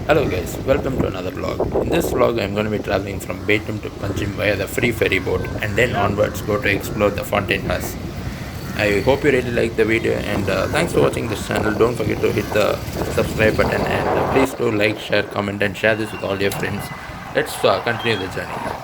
Hello guys, welcome to another vlog. In this vlog, I'm going to be traveling from Betim to Panjim via the free ferry boat and then onwards go to explore the Fontainhas. I hope you really like the video and thanks for watching this channel. Don't forget to hit the subscribe button and please do like, share, comment and share this with all your friends. Let's continue the journey.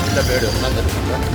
இந்த pad உட்காந்துருக்காங்க.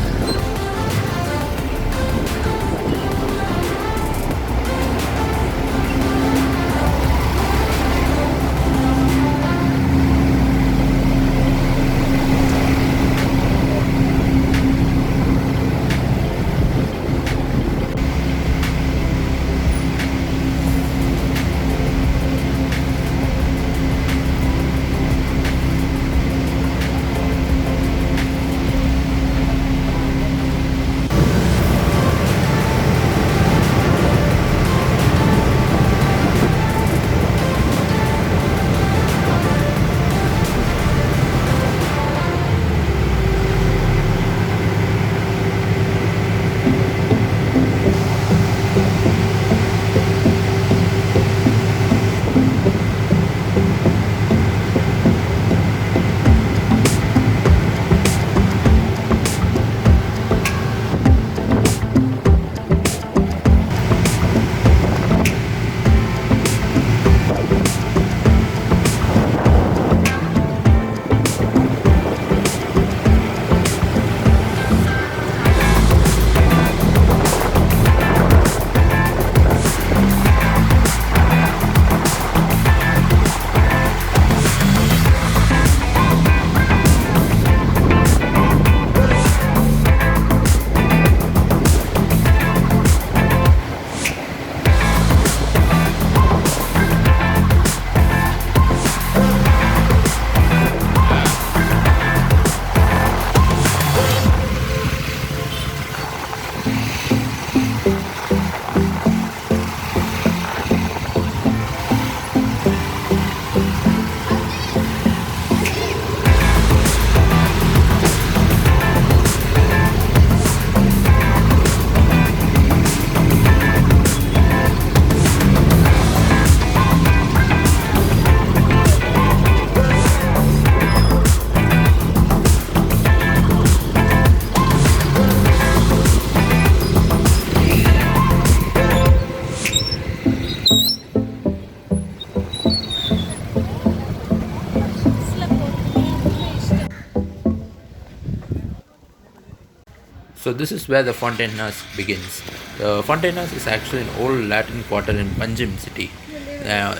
So this is where the Fontainhas begins. The Fontainhas is actually an old Latin quarter in Panjim city.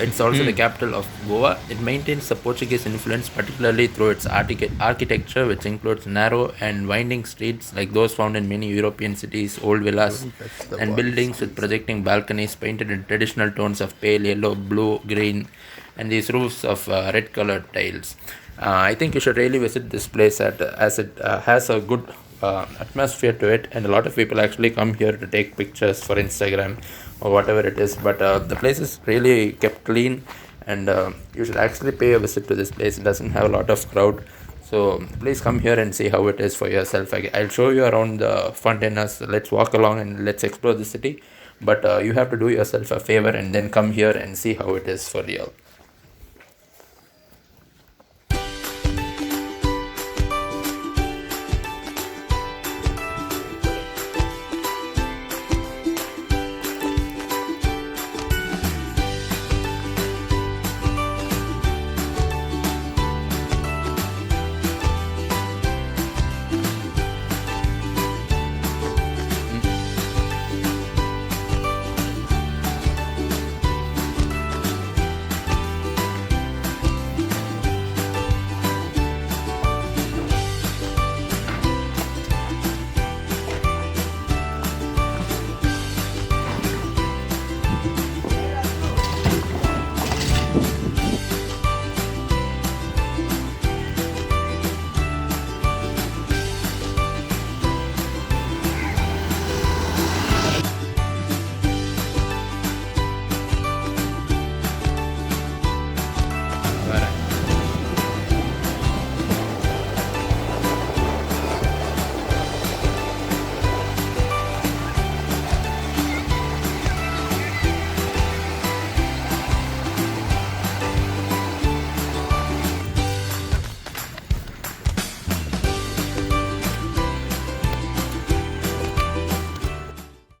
It's also the capital of Goa. It maintains the Portuguese influence, particularly through its architecture, which includes narrow and winding streets like those found in many European cities, old villas, and buildings with projecting balconies painted in traditional tones of pale yellow, blue, green, and these roofs of red-colored tiles. I think you should really visit this place as it has a good atmosphere to it, and a lot of people actually come here to take pictures for Instagram or whatever it is. But the place is really kept clean, and you should actually pay a visit to this place. It doesn't have a lot of crowd, so please come here and see how it is for yourself. I'll show you around the Fontainhas. Let's walk along and let's explore the city. But you have to do yourself a favor and then come here and see how it is for real.